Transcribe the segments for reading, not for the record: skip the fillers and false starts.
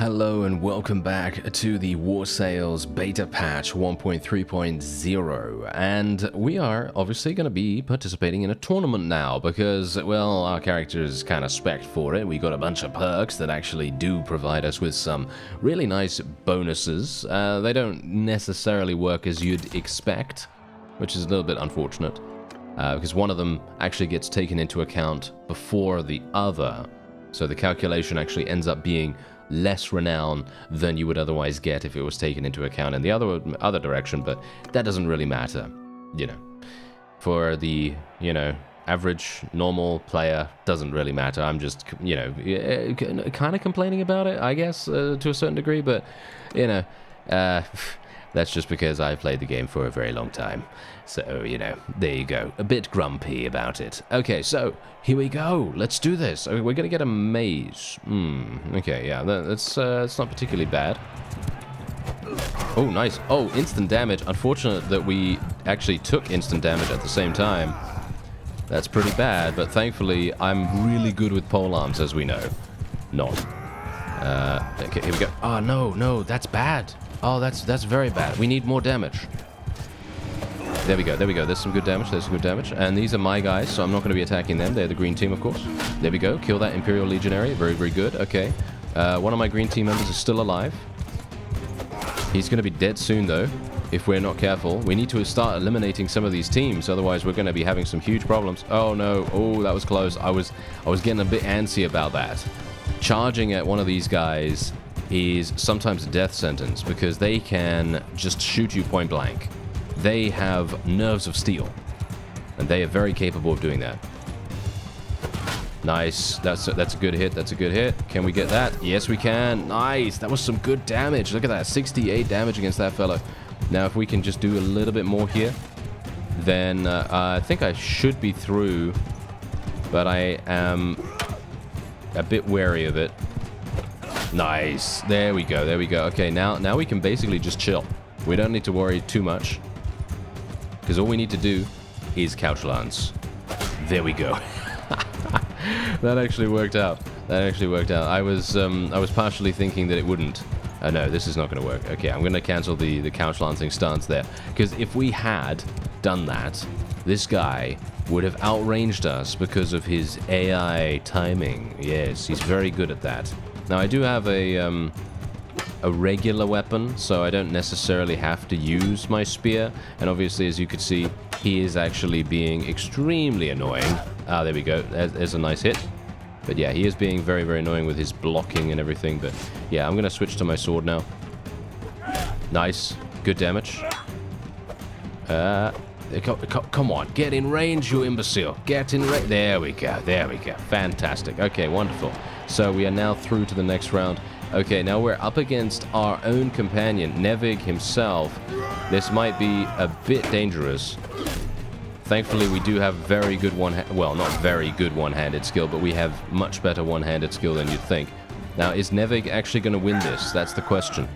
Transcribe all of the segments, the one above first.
Hello and welcome back to the War Sales Beta Patch 1.3.0, and we are obviously going to be participating in a tournament now because, well, our character is kind of spec'd for it. We got a bunch of perks that actually do provide us with some really nice bonuses. They don't necessarily work as you'd expect, which is a little bit unfortunate, because one of them actually gets taken into account before the other, so the calculation actually ends up being less renown than you would otherwise get if it was taken into account in the other direction, but that doesn't really matter, you know. For the, average, normal player, doesn't really matter. I'm just, kind of complaining about it, I guess, to a certain degree, but, that's just because I've played the game for a very long time. So, there you go. A bit grumpy about it. Okay, so, here we go. Let's do this. We're going to get a maze. Okay, yeah, that's not particularly bad. Oh, nice. Oh, instant damage. Unfortunate that we actually took instant damage at the same time. That's pretty bad, but thankfully, I'm really good with polearms, as we know. Not. Okay, here we go. Oh, no, that's bad. Oh, that's very bad. We need more damage. There we go. There's some good damage. And these are my guys, so I'm not going to be attacking them. They're the green team, of course. There we go. Kill that Imperial Legionary. Very, very good. Okay. One of my green team members is still alive. He's going to be dead soon, though, if we're not careful. We need to start eliminating some of these teams, otherwise we're going to be having some huge problems. Oh, no. Oh, that was close. I was getting a bit antsy about that. Charging at one of these guys is sometimes a death sentence because they can just shoot you point blank. They have nerves of steel, and they are very capable of doing that. Nice. That's a good hit. That's a good hit. Can we get that? Yes, we can. Nice. That was some good damage. Look at that. 68 damage against that fellow. Now, if we can just do a little bit more here, then I think I should be through, but I am a bit wary of it. Nice. There we go. Okay, now we can basically just chill. We don't need to worry too much, because all we need to do is couch lance. There we go. That actually worked out. I was partially thinking that it wouldn't. Oh no, this is not going to work. Okay, I'm going to cancel the couch lancing stance there, because if we had done that, this guy would have outranged us because of his AI timing. Yes, he's very good at that. Now, I do have a regular weapon, so I don't necessarily have to use my spear. And obviously, as you could see, he is actually being extremely annoying. Ah, there we go. There's a nice hit. But yeah, he is being very, very annoying with his blocking and everything. But yeah, I'm going to switch to my sword now. Nice. Good damage. Come on. Get in range, you imbecile. Get in range. There we go. Fantastic. Okay, wonderful. So we are now through to the next round. Okay, now we're up against our own companion, Nevig himself. This might be a bit dangerous. Thankfully, we do have very good well, not very good one-handed skill, but we have much better one-handed skill than you'd think. Now, is Nevig actually going to win this? That's the question.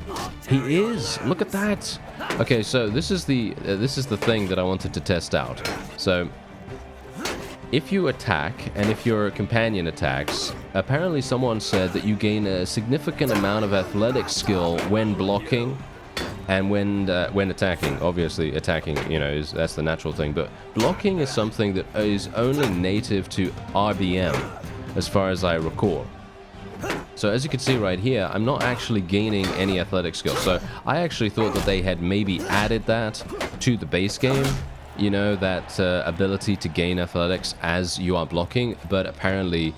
He is! Look at that! Okay, so this is the thing that I wanted to test out. So, if you attack, and if your companion attacks, apparently someone said that you gain a significant amount of athletic skill when blocking and when attacking. Obviously, attacking, that's the natural thing, but blocking is something that is only native to RBM, as far as I recall. So as you can see right here, I'm not actually gaining any athletic skill. So I actually thought that they had maybe added that to the base game, that ability to gain athletics as you are blocking, but apparently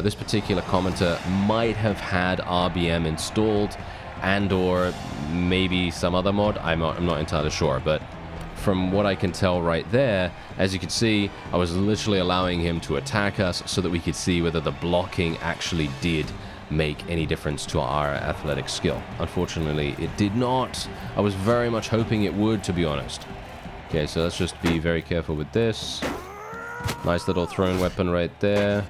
this particular commenter might have had RBM installed, and or maybe some other mod. I'm not entirely sure, but from what I can tell right there, as you can see, I was literally allowing him to attack us so that we could see whether the blocking actually did make any difference to our athletic skill. Unfortunately, it did not. I was very much hoping it would, to be honest. Okay, so let's just be very careful with this. Nice little thrown weapon right there.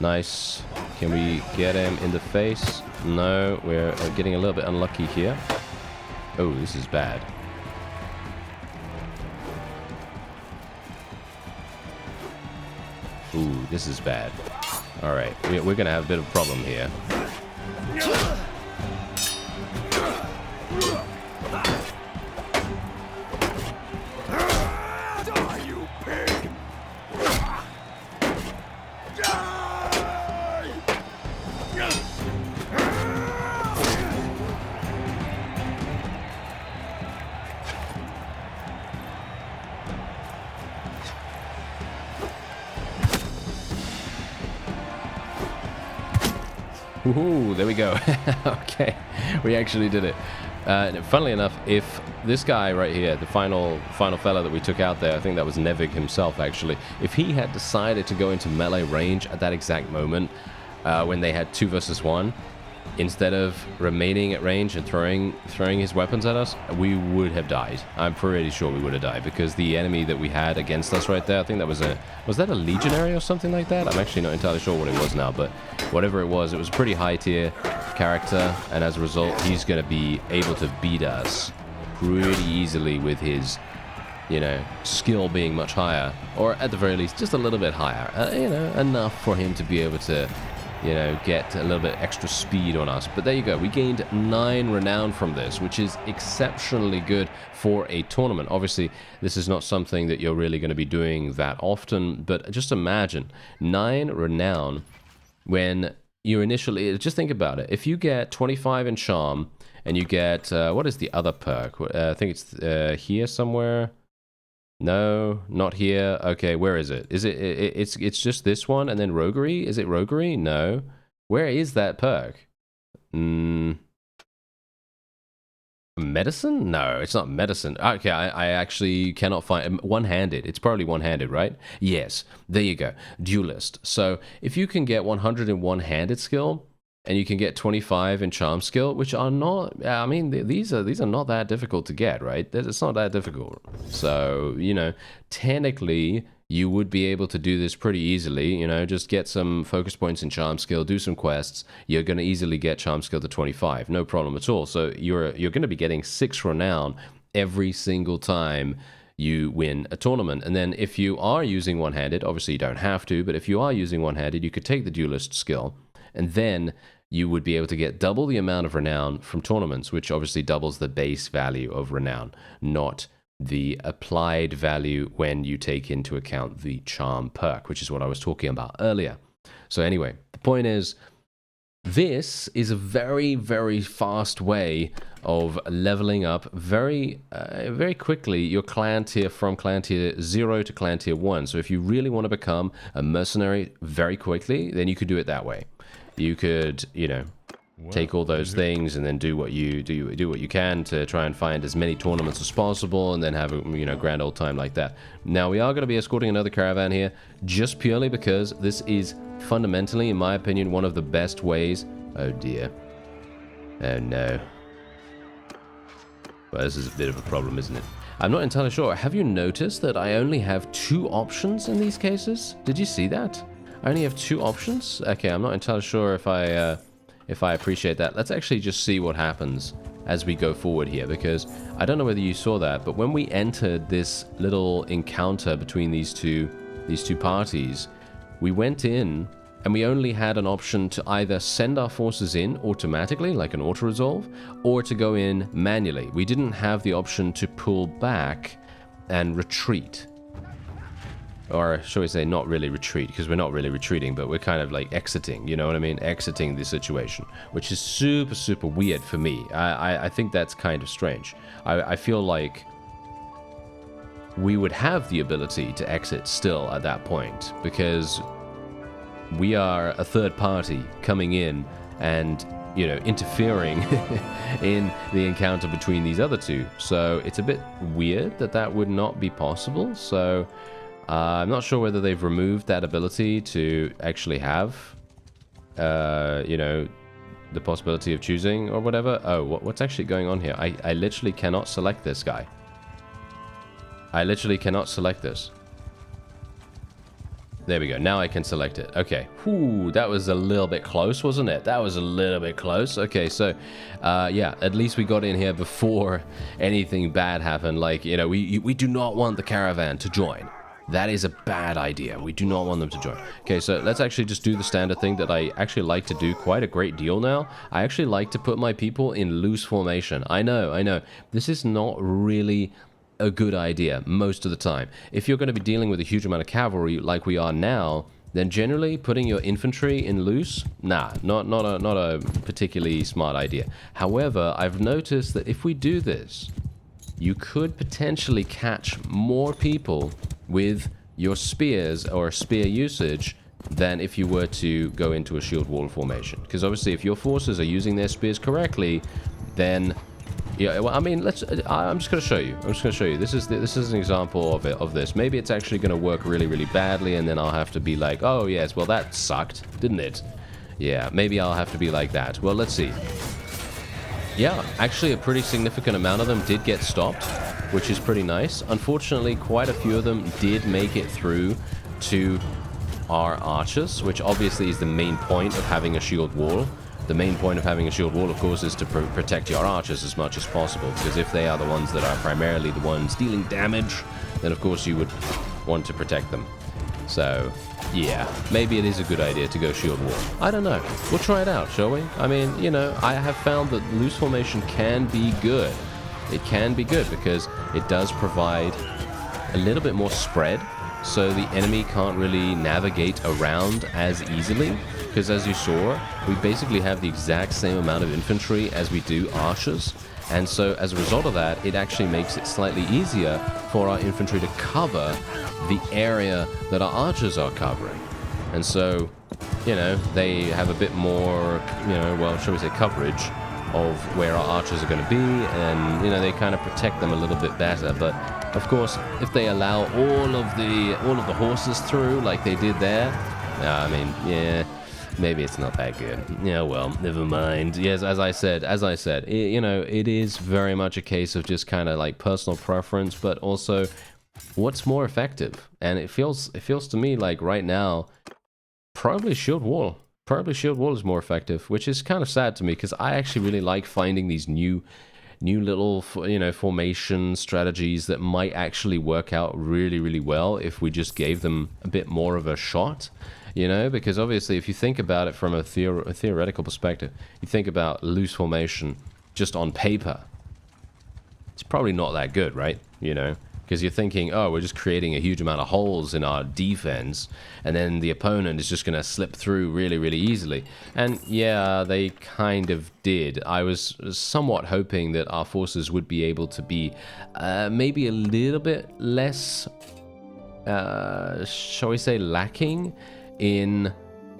Nice. Can we get him in the face? No, we're getting a little bit unlucky here. Oh, this is bad. Ooh, this is bad. Alright, we're gonna have a bit of a problem here. Ooh, there we go. Okay, we actually did it. Funnily enough, if this guy right here, the final fella that we took out there, I think that was Nevig himself actually, if he had decided to go into melee range at that exact moment, when they had 2 versus 1, instead of remaining at range and throwing his weapons at us, we would have died. I'm pretty sure we would have died, because the enemy that we had against us right there, I think that was that a legionary or something like that? I'm actually not entirely sure what it was now, but whatever it was pretty high tier character, and as a result, he's going to be able to beat us pretty easily with his, you know, skill being much higher, or at the very least, just a little bit higher, you know, enough for him to be able to, you know, get a little bit extra speed on us. But there you go. We gained 9 renown from this, which is exceptionally good for a tournament. Obviously, this is not something that you're really going to be doing that often, but just imagine 9 renown when you initially, just think about it. If you get 25 in charm and you get, what is the other perk? I think it's here somewhere. No, not here. Okay, where is it? Is it? It's just this one and then roguery? Is it roguery? No. Where is that perk? Medicine? No, it's not medicine. Okay, I actually cannot find one-handed. It's probably one-handed, right? Yes. There you go. Duelist. So if you can get 100 in one-handed skill, and you can get 25 in charm skill, which are not, I mean, these are not that difficult to get, right? It's not that difficult. So, you know, technically, you would be able to do this pretty easily, you know, just get some focus points in charm skill, do some quests, you're going to easily get charm skill to 25, no problem at all. So you're going to be getting 6 renown every single time you win a tournament. And then if you are using one-handed, obviously you don't have to, but if you are using one-handed, you could take the duelist skill, and then you would be able to get double the amount of renown from tournaments, which obviously doubles the base value of renown, not the applied value when you take into account the charm perk, which is what I was talking about earlier. So anyway, the point is, this is a very, very fast way of leveling up very quickly your clan tier from clan tier 0 to clan tier 1. So if you really want to become a mercenary very quickly, then you could do it that way. You could, you know, take all those things and then do what you can to try and find as many tournaments as possible, and then have a, you know, grand old time like that. Now we are going to be escorting another caravan here, just purely because this is fundamentally, in my opinion, one of the best ways. Oh dear. Oh no. Well, this is a bit of a problem, isn't it? I'm not entirely sure. Have you noticed that I only have 2 options in these cases? Did you see that? I only have 2 options? Okay, I'm not entirely sure if I appreciate that. Let's actually just see what happens as we go forward here, because I don't know whether you saw that, but when we entered this little encounter between these two parties, we went in and we only had an option to either send our forces in automatically, like an auto-resolve, or to go in manually. We didn't have the option to pull back and retreat. Or shall we say, not really retreat, because we're not really retreating, but we're kind of like exiting, you know what I mean? Exiting the situation, which is super, super weird for me. I think that's kind of strange. I feel like we would have the ability to exit still at that point, because we are a third party coming in and, you know, interfering in the encounter between these other two. So it's a bit weird that that would not be possible. So I'm not sure whether they've removed that ability to actually have, you know, the possibility of choosing or whatever. Oh, what's actually going on here? I literally cannot select this guy. I literally cannot select this. There we go. Now I can select it. Okay. Whew, that was a little bit close, wasn't it? That was a little bit close. Okay, so, yeah, at least we got in here before anything bad happened. Like, you know, we do not want the caravan to join. That is a bad idea. We do not want them to join. Okay, so let's actually just do the standard thing that I actually like to do quite a great deal now. I actually like to put my people in loose formation. I know. This is not really a good idea most of the time. If you're going to be dealing with a huge amount of cavalry like we are now, then generally putting your infantry in loose, nah, not a particularly smart idea. However, I've noticed that if we do this, you could potentially catch more people with your spears or spear usage than if you were to go into a shield wall formation. Because obviously, if your forces are using their spears correctly, then yeah. Well, I mean, I'm just going to show you. I'm just going to show you. This is an example of this. Maybe it's actually going to work really, really badly, and then I'll have to be like, oh yes, well that sucked, didn't it? Yeah, maybe I'll have to be like that. Well, let's see. Yeah, actually a pretty significant amount of them did get stopped, which is pretty nice. Unfortunately, quite a few of them did make it through to our archers, which obviously is the main point of having a shield wall. The main point of having a shield wall, of course, is to protect your archers as much as possible, because if they are the ones that are primarily the ones dealing damage, then of course you would want to protect them. So, yeah, maybe it is a good idea to go shield wall. I don't know. We'll try it out, shall we? I mean, you know, I have found that loose formation can be good. It can be good because it does provide a little bit more spread, so the enemy can't really navigate around as easily. Because as you saw, we basically have the exact same amount of infantry as we do archers. And so as a result of that, it actually makes it slightly easier for our infantry to cover the area that our archers are covering. And so, you know, they have a bit more, you know, well, shall we say, coverage of where our archers are going to be, and, you know, they kind of protect them a little bit better. But of course, if they allow all of the horses through like they did there, I mean, yeah, maybe it's not that good. Yeah, well, never mind. Yes, as I said, you know, it is very much a case of just kind of like personal preference, but also what's more effective. And it feels to me like right now, probably shield wall. Probably shield wall is more effective, which is kind of sad to me because I actually really like finding these new little, you know, formation strategies that might actually work out really, really well if we just gave them a bit more of a shot. You know, because obviously if you think about it from a theoretical perspective, you think about loose formation just on paper, it's probably not that good, right? You know, because you're thinking, oh, we're just creating a huge amount of holes in our defense, and then the opponent is just going to slip through really, really easily. And yeah, they kind of did. I was somewhat hoping that our forces would be able to be maybe a little bit less, shall we say, lacking in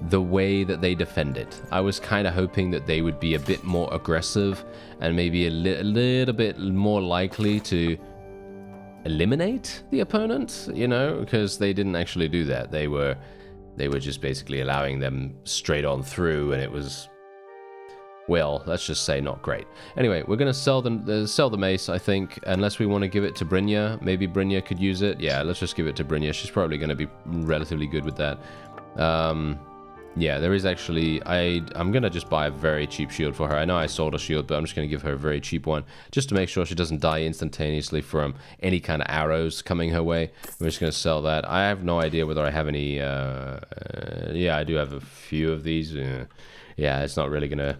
the way that they defended. I was kind of hoping that they would be a bit more aggressive and maybe a little bit more likely to eliminate the opponent, you know, because they didn't actually do that. They were just basically allowing them straight on through, and it was, well, let's just say not great. Anyway, we're going to sell the mace, I think, unless we want to give it to Brynja. Maybe Brynja could use it. Yeah, let's just give it to Brynja. She's probably going to be relatively good with that. Yeah, there is actually, I'm going to just buy a very cheap shield for her. I know I sold a shield, but I'm just going to give her a very cheap one, just to make sure she doesn't die instantaneously from any kind of arrows coming her way. I'm just going to sell that. I have no idea whether I have any, yeah, I do have a few of these. Yeah, it's not really going to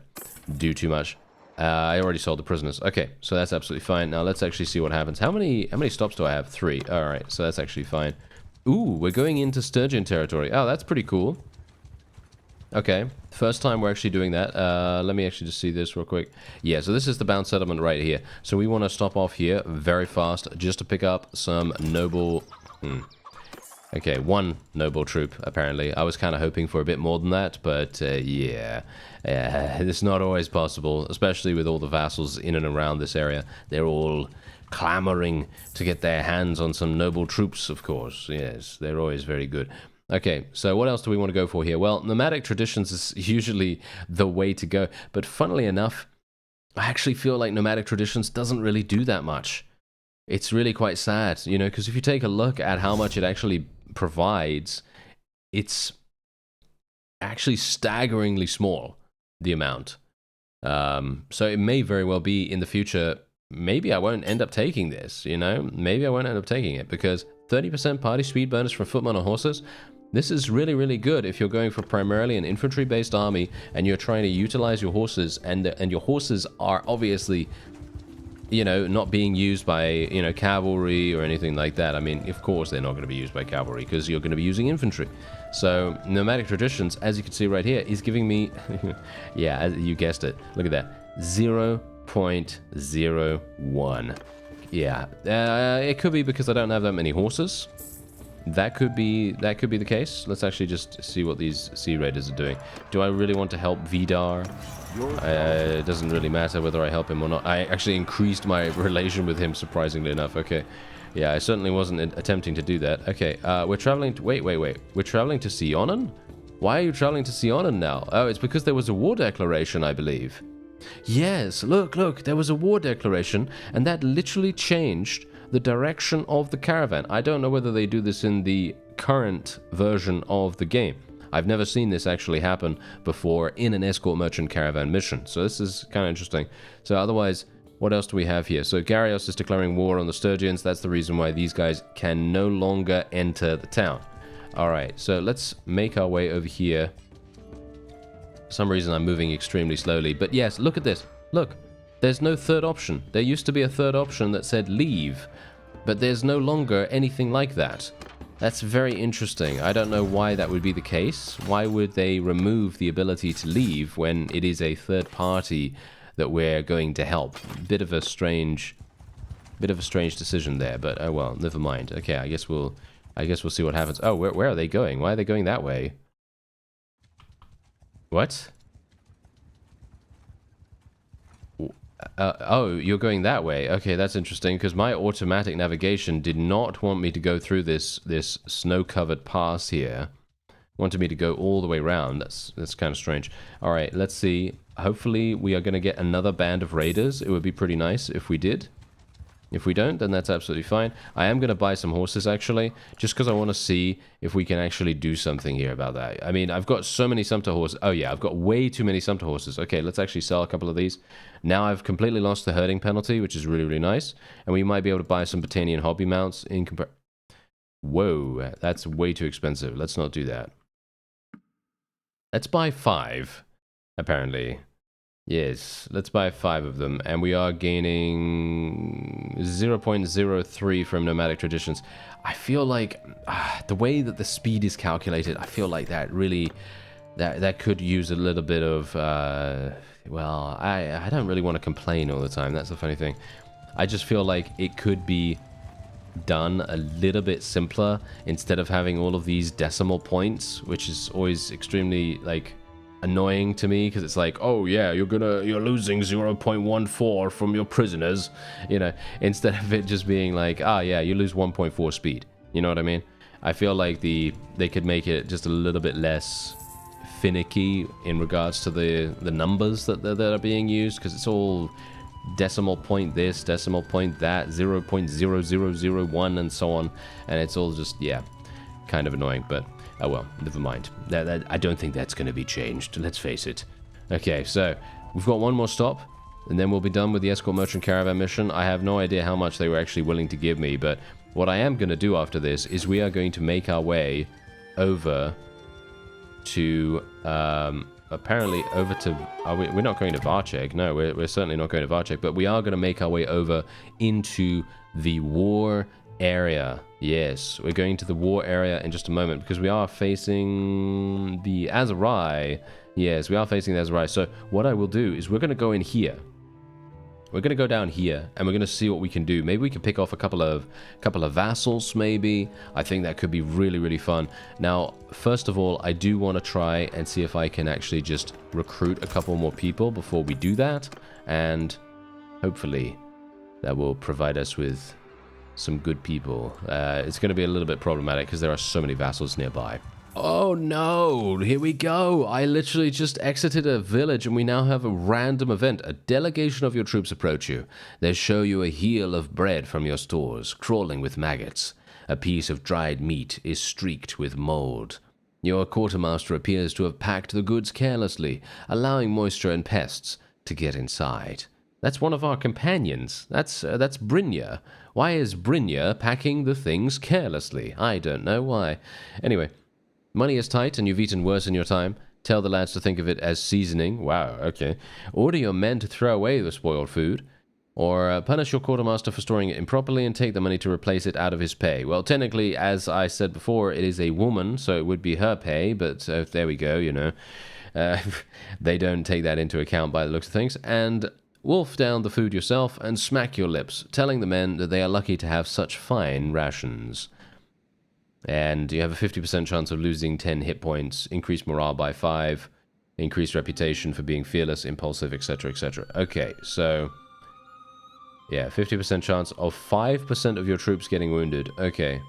do too much. I already sold the prisoners. Okay, so that's absolutely fine. Now let's actually see what happens. How many stops do I have? 3. All right, so that's actually fine. Ooh, we're going into Sturgeon territory. Oh, that's pretty cool. Okay, first time we're actually doing that. Let me actually just see this real quick. Yeah, so this is the bound settlement right here. So we want to stop off here very fast just to pick up some noble... Okay, 1 noble troop, apparently. I was kind of hoping for a bit more than that, but yeah. It's not always possible, especially with all the vassals in and around this area. They're all clamoring to get their hands on some noble troops, of course. Yes, they're always very good. Okay, so what else do we want to go for here? Well, nomadic traditions is usually the way to go, but funnily enough, I actually feel like nomadic traditions doesn't really do that much. It's really quite sad, you know, because if you take a look at how much it actually provides, it's actually staggeringly small, the amount. So it may very well be in the future, maybe I won't end up taking this, you know? Maybe I won't end up taking it, because 30% party speed bonus from footmen on horses, this is really, really good if you're going for primarily an infantry-based army and you're trying to utilize your horses, and your horses are obviously, you know, not being used by, you know, cavalry or anything like that. I mean, of course they're not going to be used by cavalry because you're going to be using infantry. So nomadic traditions, as you can see right here, is giving me, yeah, you guessed it. Look at that, 0.01. Yeah, it could be because I don't have that many horses. that could be the case. Let's actually just see what these Sea Raiders are doing. Do I really want to help Vidar? It doesn't really matter whether I help him or not. I actually increased my relation with him, surprisingly enough. Okay. Yeah, I certainly wasn't attempting to do that. Okay, we're traveling to... Wait. We're traveling to Sionen? Why are you traveling to Sionen now? Oh, it's because there was a war declaration, I believe. Yes, look, there was a war declaration, and that literally changed the direction of the caravan. I don't know whether they do this in the current version of the game. I've never seen this actually happen before in an escort merchant caravan mission, so this is kind of interesting. So otherwise, what else do we have here? So Garios is declaring war on the Sturgians. That's the reason why these guys can no longer enter the town. Alright, so let's make our way over here. For some reason I'm moving extremely slowly, but yes, look at this. Look, there's no third option. There used to be a third option that said leave, but there's no longer anything like that. That's very interesting. I don't know why that would be the case. Why would they remove the ability to leave when it is a third party that we're going to help? Bit of a strange decision there, but oh well, never mind. Okay, I guess we'll see what happens. Oh, where are they going? Why are they going that way? What? Oh, you're going that way. Okay, that's interesting, because my automatic navigation did not want me to go through this snow-covered pass here. Wanted me to go all the way around. That's kind of strange. All right, let's see. Hopefully, we are going to get another band of raiders. It would be pretty nice if we did. If we don't, then that's absolutely fine. I am going to buy some horses, actually, just because I want to see if we can actually do something here about that. I mean, I've got so many Sumpter horses. Oh, yeah, I've got way too many Sumpter horses. Okay, let's actually sell a couple of these. Now I've completely lost the herding penalty, which is really, really nice. And we might be able to buy some Botanian hobby mounts in Whoa, that's way too expensive. Let's not do that. Let's buy 5, apparently. Yes, let's buy 5 of them, and we are gaining 0.03 from nomadic traditions. I feel like the way that the speed is calculated, I feel like that really, that could use a little bit of, well, I don't really want to complain all the time. That's the funny thing. I just feel like it could be done a little bit simpler instead of having all of these decimal points, which is always extremely, like, annoying to me, because it's like, oh yeah, you're losing 0.14 from your prisoners, you know, instead of it just being like, ah, yeah, you lose 1.4 speed. You know what I mean? I feel like they could make it just a little bit less finicky in regards to the numbers that are being used, because it's all decimal point this, decimal point that, 0.0001 and so on, and it's all just, yeah, kind of annoying. But oh well, never mind. I don't think that's going to be changed, let's face it. Okay, so we've got one more stop, and then we'll be done with the Escort Merchant Caravan mission. I have no idea how much they were actually willing to give me, but what I am going to do after this is we are going to make our way over to, apparently over to... we're not going to Varchek. No, we're certainly not going to Varchek, but we are going to make our way over into the war area. Yes, we're going to the war area in just a moment, because we are facing the Azerai. Yes, we are facing the Azerai. So what I will do is we're going to go in here. We're going to go down here, and we're going to see what we can do. Maybe we can pick off a couple of vassals, maybe. I think that could be really, really fun. Now, first of all, I do want to try and see if I can actually just recruit a couple more people before we do that, and hopefully that will provide us with some good people. It's going to be a little bit problematic because there are so many vassals nearby. Oh no, here we go. I literally just exited a village and we now have a random event. A delegation of your troops approach you. They show you a heel of bread from your stores, crawling with maggots. A piece of dried meat is streaked with mold. Your quartermaster appears to have packed the goods carelessly, allowing moisture and pests to get inside. That's one of our companions. That's Brynja. Why is Brynja packing the things carelessly? I don't know why. Anyway, money is tight and you've eaten worse in your time. Tell the lads to think of it as seasoning. Wow, okay. Order your men to throw away the spoiled food. Or punish your quartermaster for storing it improperly and take the money to replace it out of his pay. Well, technically, as I said before, it is a woman, so it would be her pay, but there we go, you know. They don't take that into account by the looks of things. And wolf down the food yourself and smack your lips, telling the men that they are lucky to have such fine rations. And you have a 50% chance of losing 10 hit points, increased morale by 5, increased reputation for being fearless, impulsive, etc., etc. Okay, so yeah, 50% chance of 5% of your troops getting wounded. Okay.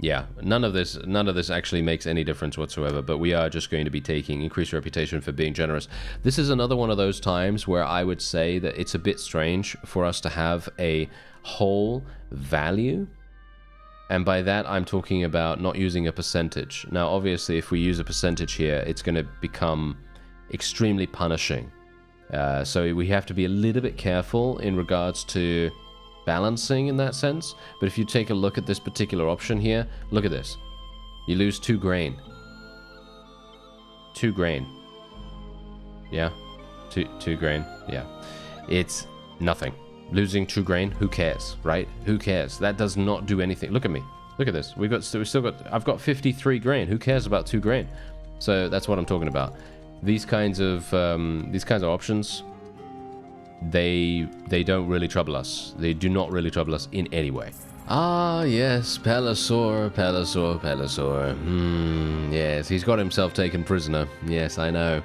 Yeah, none of this actually makes any difference whatsoever, but we are just going to be taking increased reputation for being generous. This is another one of those times where I would say that it's a bit strange for us to have a whole value. And by that, I'm talking about not using a percentage. Now, obviously, if we use a percentage here, it's going to become extremely punishing. So we have to be a little bit careful in regards to balancing in that sense. But if you take a look at this particular option here, look at this. You lose 2 grain. 2 grain. Yeah? 2 grain. Yeah. It's nothing. Losing 2 grain, who cares, right? Who cares? That does not do anything. Look at me. Look at this. We've still got. I've got 53 grain. Who cares about 2 grain? So that's what I'm talking about. These kinds of options, they don't really trouble us. They do not really trouble us in any way. Ah, yes, PELISOR, PELISOR, PELISOR. Yes, he's got himself taken prisoner. Yes, I know.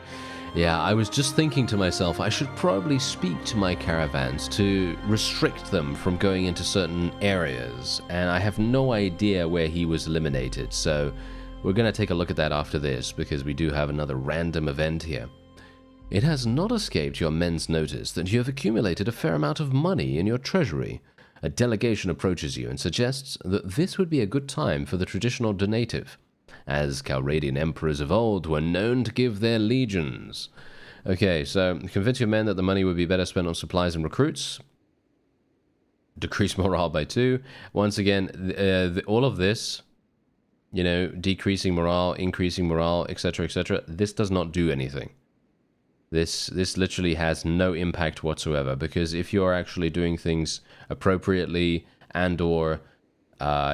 Yeah, I was just thinking to myself, I should probably speak to my caravans to restrict them from going into certain areas, and I have no idea where he was eliminated, so we're going to take a look at that after this, because we do have another random event here. It has not escaped your men's notice that you have accumulated a fair amount of money in your treasury. A delegation approaches you and suggests that this would be a good time for the traditional donative, as Calradian emperors of old were known to give their legions. Okay, so convince your men that the money would be better spent on supplies and recruits. Decrease morale by 2. Once again, all of this, you know, decreasing morale, increasing morale, etc., this does not do anything. This literally has no impact whatsoever, because if you're actually doing things appropriately and/or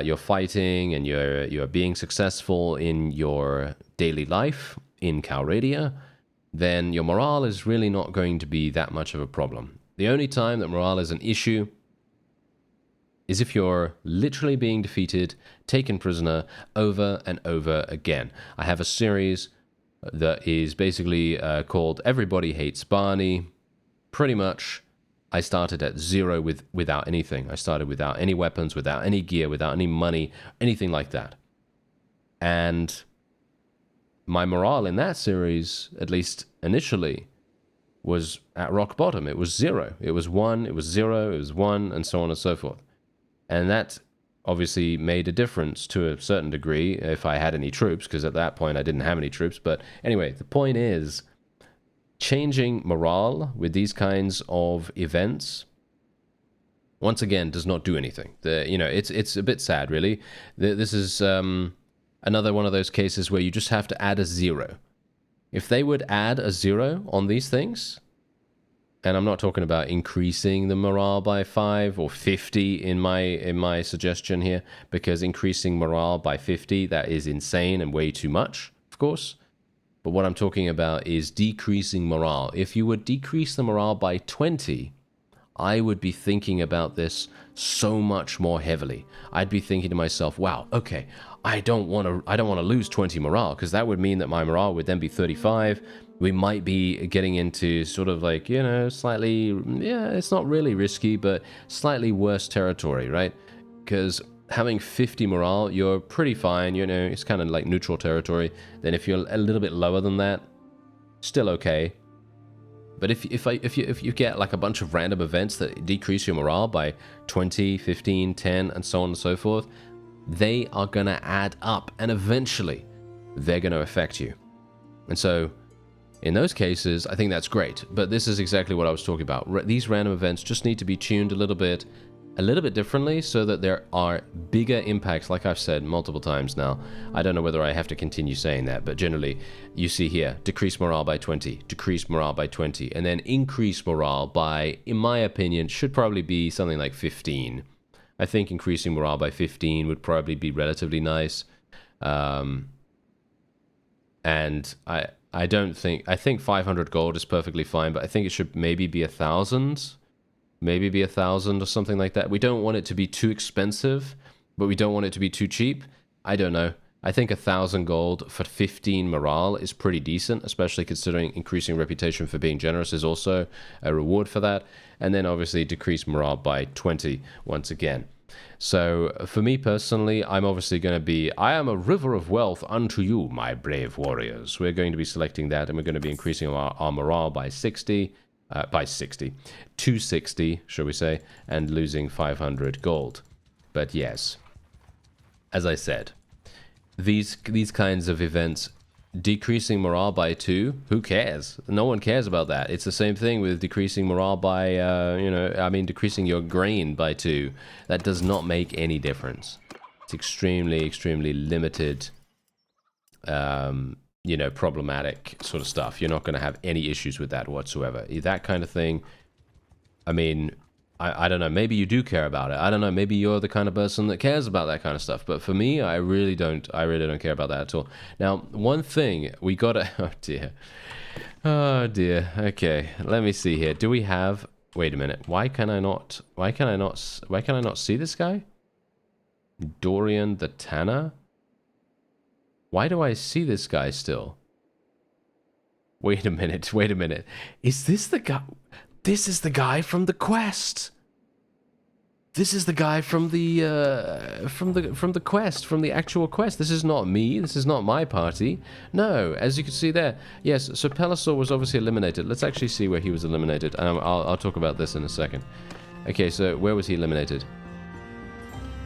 you're fighting and you're being successful in your daily life in Calradia, then your morale is really not going to be that much of a problem. The only time that morale is an issue is if you're literally being defeated, taken prisoner over and over again. I have a series that is basically called Everybody Hates Barney. Pretty much, I started at 0 without anything. I started without any weapons, without any gear, without any money, anything like that. And my morale in that series, at least initially, was at rock bottom. It was 0. It was 1, it was 0, it was 1, and so on and so forth. And that obviously made a difference to a certain degree if I had any troops, because at that point I didn't have any troops. But anyway, the point is, changing morale with these kinds of events, once again, does not do anything. It's a bit sad, really. This is another one of those cases where you just have to add a 0. If they would add a 0 on these things, and I'm not talking about increasing the morale by 5 or 50 in my suggestion here, because increasing morale by 50, that is insane and way too much, of course. But what I'm talking about is decreasing morale. If you would decrease the morale by 20, I would be thinking about this so much more heavily. I'd be thinking to myself, wow, okay, I don't want to lose 20 morale, because that would mean that my morale would then be 35. We might be getting into sort of like, you know, slightly, yeah, it's not really risky, but slightly worse territory, right? Because having 50 morale, you're pretty fine, you know, it's kind of like neutral territory. Then if you're a little bit lower than that, still okay. But if you get like a bunch of random events that decrease your morale by 20, 15, 10, and so on and so forth, they are going to add up, and eventually they're going to affect you. And so in those cases, I think that's great. But this is exactly what I was talking about. These random events just need to be tuned a little bit differently, so that there are bigger impacts, like I've said multiple times now. I don't know whether I have to continue saying that, but generally, you see here, decrease morale by 20, decrease morale by 20, and then increase morale by, in my opinion, should probably be something like 15. I think increasing morale by 15 would probably be relatively nice. And I think 500 gold is perfectly fine, but I think it should maybe be 1,000. Maybe be 1,000 or something like that. We don't want it to be too expensive, but we don't want it to be too cheap. I don't know. I think 1,000 gold for 15 morale is pretty decent, especially considering increasing reputation for being generous is also a reward for that. And then obviously decrease morale by 20 once again. So for me personally, I'm obviously going to be, I am a river of wealth unto you, my brave warriors. We're going to be selecting that, and we're going to be increasing our morale by 260, shall we say, and losing 500 gold. But yes, as I said, these kinds of events, decreasing morale by 2, who cares? No one cares about that. It's the same thing with decreasing morale by, decreasing your grain by 2. That does not make any difference. It's extremely, extremely limited, problematic sort of stuff. You're not going to have any issues with that whatsoever. That kind of thing, I mean, I don't know, maybe you do care about it. I don't know, maybe you're the kind of person that cares about that kind of stuff. But for me, I really don't care about that at all. Now, one thing we gotta, oh dear, okay, let me see here. Do we have, wait a minute, why can I not see this guy? Dorian the Tanner? Why do I see this guy still? Wait a minute. Is this the guy? This is the guy from the quest. This is the guy from the quest, from the actual quest. This is not me. This is not my party. No, as you can see there. Yes, so PELISOR was obviously eliminated. Let's actually see where he was eliminated. And I'll talk about this in a second. Okay, so where was he eliminated?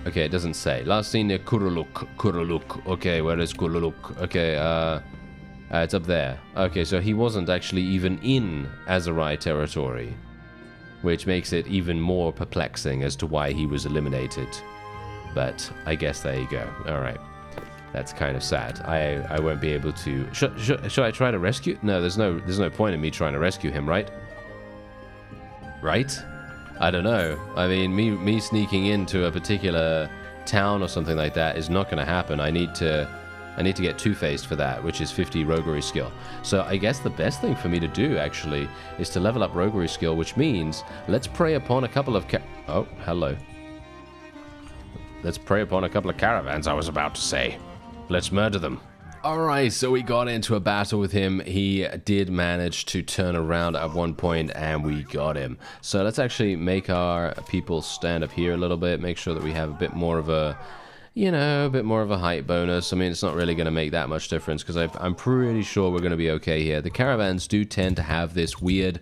Okay, it doesn't say. Last seen near Kuruluk. Okay, where is Kuruluk? Okay, it's up there. Okay, so he wasn't actually even in Azurai territory, which makes it even more perplexing as to why he was eliminated. But I guess there you go. All right, that's kind of sad. I won't be able to. Should I try to rescue? No, there's no point in me trying to rescue him, right? Right? I don't know. I mean, me sneaking into a particular town or something like that is not going to happen. I need to get two-faced for that, which is 50 roguery skill. So I guess the best thing for me to do, actually, is to level up roguery skill, which means let's prey upon a couple of oh, hello. Let's prey upon a couple of caravans, I was about to say. Let's murder them. Alright, so we got into a battle with him. He did manage to turn around at one point, and we got him. So let's actually make our people stand up here a little bit, make sure that we have a bit more of a height bonus. I mean, it's not really going to make that much difference because I'm pretty sure we're going to be okay here. The caravans do tend to have this weird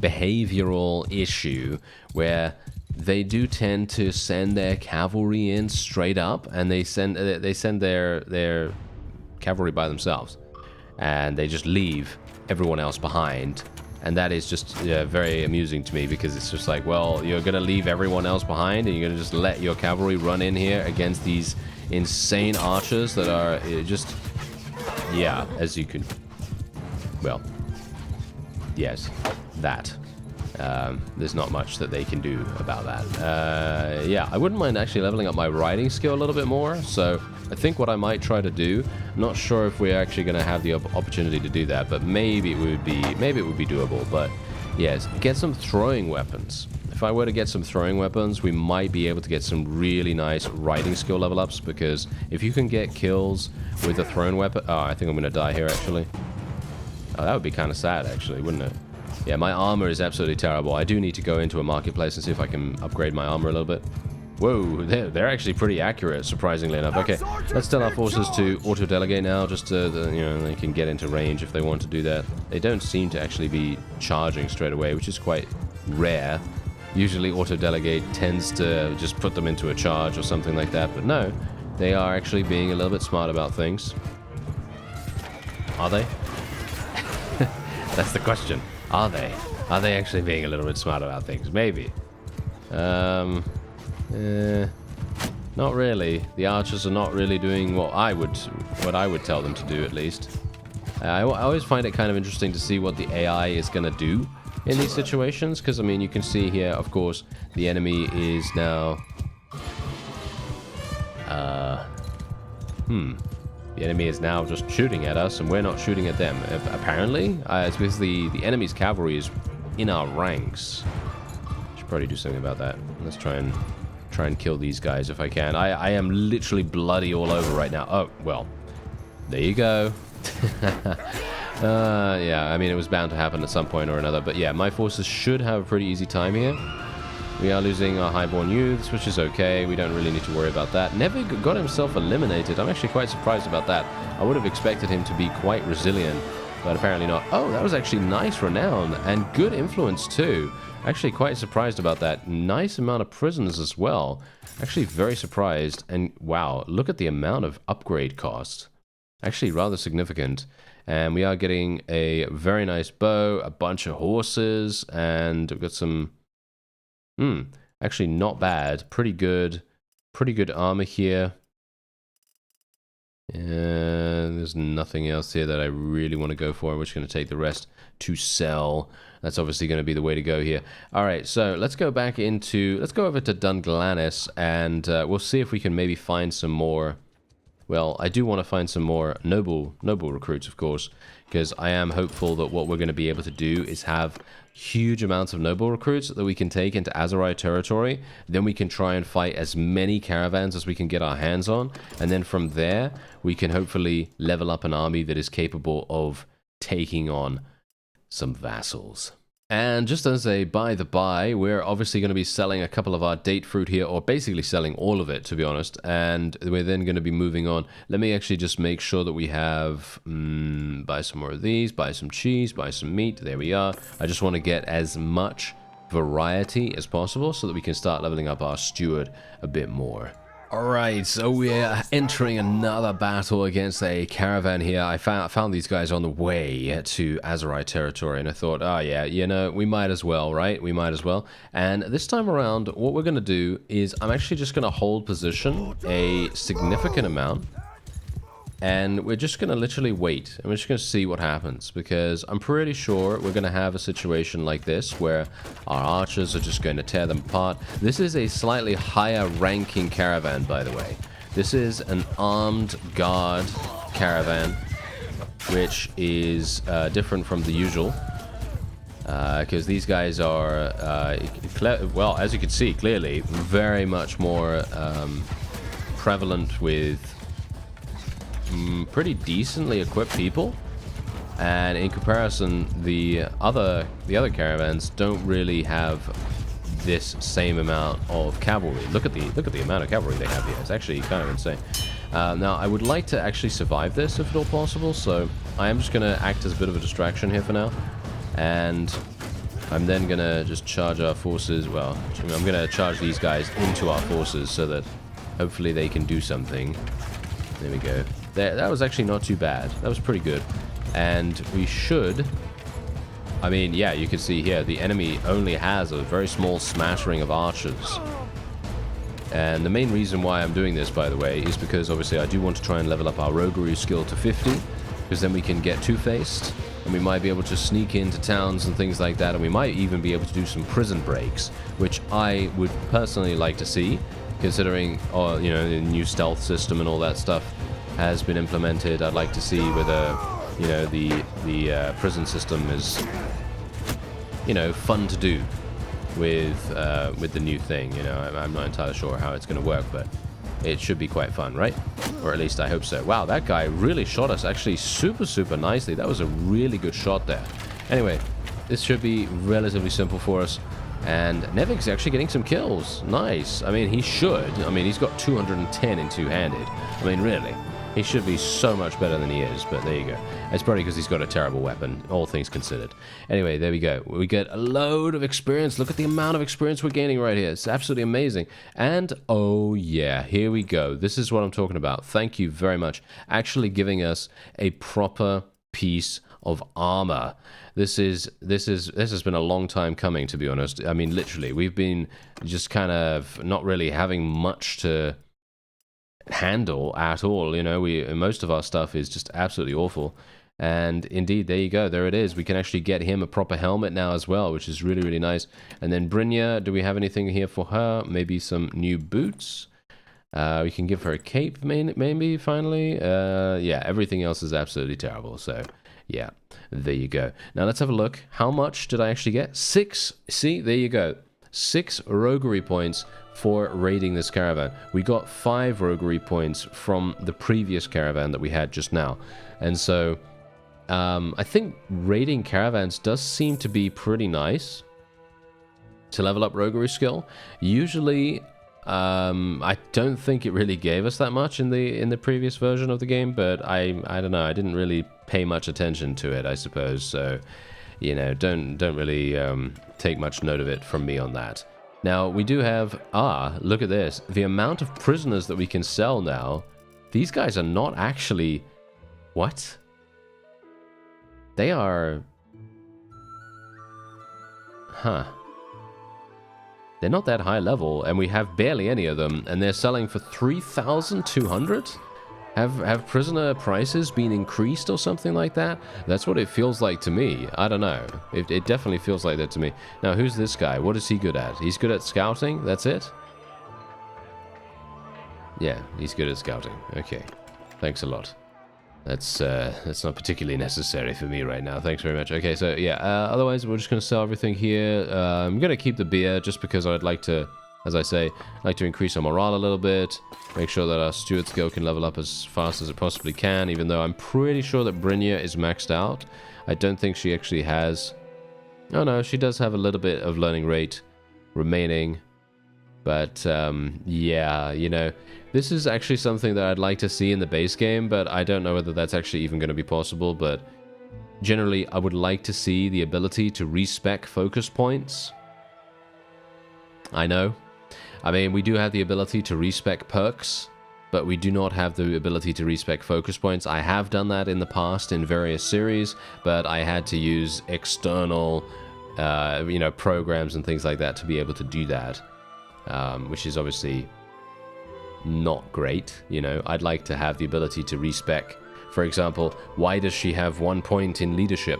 behavioral issue where they do tend to send their cavalry in straight up, and they send their cavalry by themselves, and they just leave everyone else behind. And that is just very amusing to me because it's just like, well, you're going to leave everyone else behind and you're going to just let your cavalry run in here against these insane archers that are just, yeah, as you can, well, yes, that. There's not much that they can do about that. Yeah, I wouldn't mind actually leveling up my riding skill a little bit more. So I think what I might try to do, I'm not sure if we're actually going to have the opportunity to do that, but maybe it would be doable. But yes, get some throwing weapons. If I were to get some throwing weapons, we might be able to get some really nice riding skill level ups, because if you can get kills with a thrown weapon, oh, I think I'm going to die here actually. Oh, that would be kind of sad actually, wouldn't it? Yeah, my armor is absolutely terrible. I do need to go into a marketplace and see if I can upgrade my armor a little bit. Whoa, they're actually pretty accurate, surprisingly enough. Okay, let's tell our forces to auto-delegate now, just to, they can get into range if they want to do that. They don't seem to actually be charging straight away, which is quite rare. Usually auto-delegate tends to just put them into a charge or something like that, but no, they are actually being a little bit smart about things. Are they? That's the question. Are they? Are they actually being a little bit smart about things? Maybe. Not really. The archers are not really doing what I would tell them to do, at least. I always find it kind of interesting to see what the AI is going to do in these situations, because, I mean, you can see here, of course, the enemy is now... The enemy is now just shooting at us, and we're not shooting at them. Apparently, it's because the enemy's cavalry is in our ranks. Should probably do something about that. Let's try and try and kill these guys if I can. I am literally bloody all over right now. Oh, well, there you go. Yeah, I mean, it was bound to happen at some point or another. But yeah, my forces should have a pretty easy time here. We are losing our highborn youths, which is okay. We don't really need to worry about that. Never got himself eliminated. I'm actually quite surprised about that. I would have expected him to be quite resilient, but apparently not. Oh, that was actually nice renown and good influence too. Actually quite surprised about that. Nice amount of prisons as well. Actually very surprised. And wow, look at the amount of upgrade cost. Actually rather significant. And we are getting a very nice bow, a bunch of horses, and we've got some... actually not bad. Pretty good armor here. And there's nothing else here that I really want to go for. We're just going to take the rest to sell. That's obviously going to be the way to go here. All right, so let's go over to Dunglanis, and we'll see if we can maybe find some more. Well, I do want to find some more noble recruits, of course, because I am hopeful that what we're going to be able to do is have huge amounts of noble recruits that we can take into Azerai territory. Then we can try and fight as many caravans as we can get our hands on, and then from there we can hopefully level up an army that is capable of taking on some vassals. And just as a by-the-by, we're obviously going to be selling a couple of our date fruit here, or basically selling all of it, to be honest, and we're then going to be moving on. Let me actually just make sure that we have, buy some more of these, buy some cheese, buy some meat, there we are. I just want to get as much variety as possible so that we can start leveling up our steward a bit more. Alright, so we're entering another battle against a caravan here. I found these guys on the way to Azerai territory, and I thought, oh yeah, you know, we might as well, right? We might as well. And this time around, what we're going to do is I'm actually just going to hold position a significant amount. And we're just going to literally wait, and we're just going to see what happens, because I'm pretty sure we're going to have a situation like this where our archers are just going to tear them apart. This is a slightly higher ranking caravan, by the way. This is an armed guard caravan, which is different from the usual, because these guys are, well, as you can see clearly, very much more prevalent with pretty decently equipped people, and in comparison the other caravans don't really have this same amount of cavalry. Look at the amount of cavalry they have here. It's actually kind of insane. Now I would like to actually survive this if at all possible, so I am just going to act as a bit of a distraction here for now, and I'm then going to just charge our forces. Well, I'm going to charge these guys into our forces so that hopefully they can do something. There we go. That was actually not too bad. That was pretty good. And we should... I mean, yeah, you can see here, the enemy only has a very small smattering of archers. And the main reason why I'm doing this, by the way, is because obviously I do want to try and level up our roguery skill to 50, because then we can get two-faced, and we might be able to sneak into towns and things like that, and we might even be able to do some prison breaks, which I would personally like to see, considering, you know, the new stealth system and all that stuff has been implemented. I'd like to see whether, you know, the prison system is, you know, fun to do with the new thing. You know, I'm not entirely sure how it's going to work, but it should be quite fun, right? Or at least I hope so. Wow, that guy really shot us actually super nicely. That was a really good shot there. Anyway, this should be relatively simple for us. And Nevik's actually getting some kills. Nice. I mean, he should. I mean, he's got 210 in two-handed. I mean, really. He should be so much better than he is, but there you go. It's probably because he's got a terrible weapon, all things considered. Anyway, there we go. We get a load of experience. Look at the amount of experience we're gaining right here. It's absolutely amazing. And, oh yeah, here we go. This is what I'm talking about. Thank you very much. Actually giving us a proper piece of armor. This has been a long time coming, to be honest. I mean, literally, we've been just kind of not really having much to handle at all. You know, most of our stuff is just absolutely awful. And indeed, there you go. There it is. We can actually get him a proper helmet now as well, which is really nice. And then Brynja, do we have anything here for her? Maybe some new boots. We can give her a cape, maybe, finally. Yeah, everything else is absolutely terrible. So, yeah, there you go. Now, let's have a look. How much did I actually get? 6. See, there you go. 6 roguery points for raiding this caravan. We got 5 roguery points from the previous caravan that we had just now. And so I think raiding caravans does seem to be pretty nice to level up roguery skill. Usually, I don't think it really gave us that much in the previous version of the game, but I don't know. I didn't really pay much attention to it, I suppose. So, you know, don't really take much note of it from me on that. Now we do have look at this. The amount of prisoners that we can sell now. These guys are not actually what? They are. Huh. They're not that high level, and we have barely any of them, and they're selling for 3,200? Have prisoner prices been increased or something like that? That's what it feels like to me. I don't know. It definitely feels like that to me. Now, who's this guy? What is he good at? He's good at scouting? That's it? Yeah, he's good at scouting. Okay. Thanks a lot. That's not particularly necessary for me right now. Thanks very much. Okay, so yeah, otherwise we're just going to sell everything here. I'm going to keep the beer just because I'd like to, as I say, like to increase our morale a little bit. Make sure that our steward skill can level up as fast as it possibly can, even though I'm pretty sure that Brynja is maxed out. I don't think she actually has... Oh no, she does have a little bit of learning rate remaining. But, yeah, you know, this is actually something that I'd like to see in the base game, but I don't know whether that's actually even going to be possible. But generally, I would like to see the ability to respec focus points. I know. I mean, we do have the ability to respec perks, but we do not have the ability to respec focus points. I have done that in the past in various series, but I had to use external, you know, programs and things like that to be able to do that. Which is obviously not great, you know. I'd like to have the ability to respec. For example, why does she have 1 point in leadership?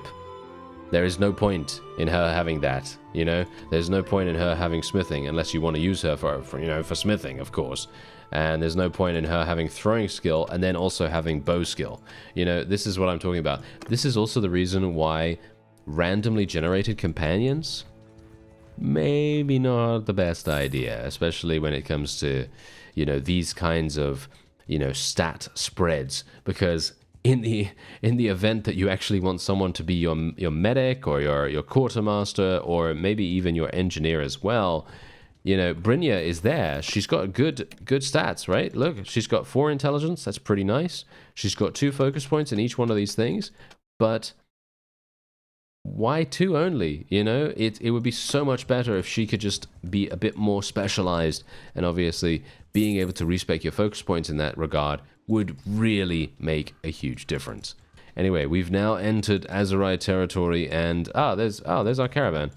There is no point in her having that, you know. There's no point in her having smithing unless you want to use her for you know, for smithing, of course. And there's no point in her having throwing skill and then also having bow skill. You know, this is what I'm talking about. This is also the reason why randomly generated companions maybe not the best idea, especially when it comes to, you know, these kinds of, you know, stat spreads, because in the event that you actually want someone to be your medic or your quartermaster or maybe even your engineer as well, you know, Brynja is there. She's got good stats, right? Look, she's got 4 intelligence. That's pretty nice. She's got 2 focus points in each one of these things, but why 2 only? You know, it would be so much better if she could just be a bit more specialized, and obviously being able to respec your focus points in that regard would really make a huge difference. Anyway, we've now entered Azerai territory, and there's our caravan.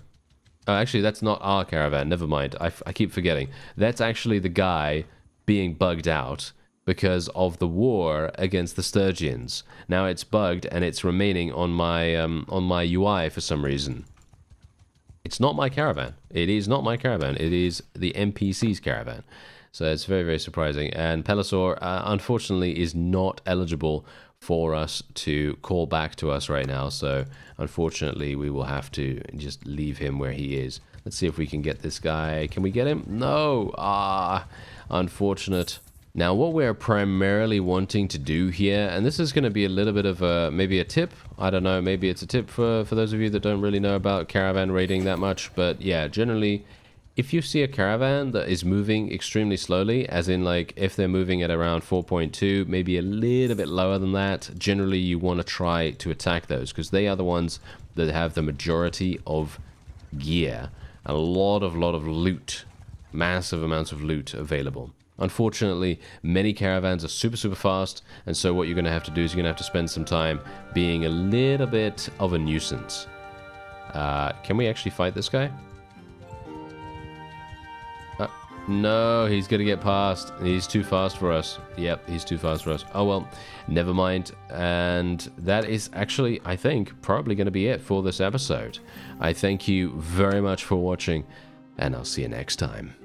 Actually, that's not our caravan. Never mind. I keep forgetting. That's actually the guy being bugged out because of the war against the Sturgians. Now it's bugged and it's remaining on my UI for some reason. It's not my caravan. It is not my caravan. It is the NPC's caravan. So it's very, very surprising. And PELISOR, unfortunately, is not eligible for us to call back to us right now. So unfortunately, we will have to just leave him where he is. Let's see if we can get this guy. Can we get him? No. Unfortunate. Now, what we're primarily wanting to do here, and this is going to be a little bit of maybe a tip. I don't know, maybe it's a tip for those of you that don't really know about caravan raiding that much. But yeah, generally, if you see a caravan that is moving extremely slowly, as in like if they're moving at around 4.2, maybe a little bit lower than that, generally you want to try to attack those because they are the ones that have the majority of gear. A lot of loot, massive amounts of loot available. Unfortunately, many caravans are super fast, and so what you're going to have to do is you're going to have to spend some time being a little bit of a nuisance. Can we actually fight this guy? No, he's going to get past. He's too fast for us. Yep, he's too fast for us. Oh well, never mind. And that is actually, I think, probably going to be it for this episode. I thank you very much for watching, and I'll see you next time.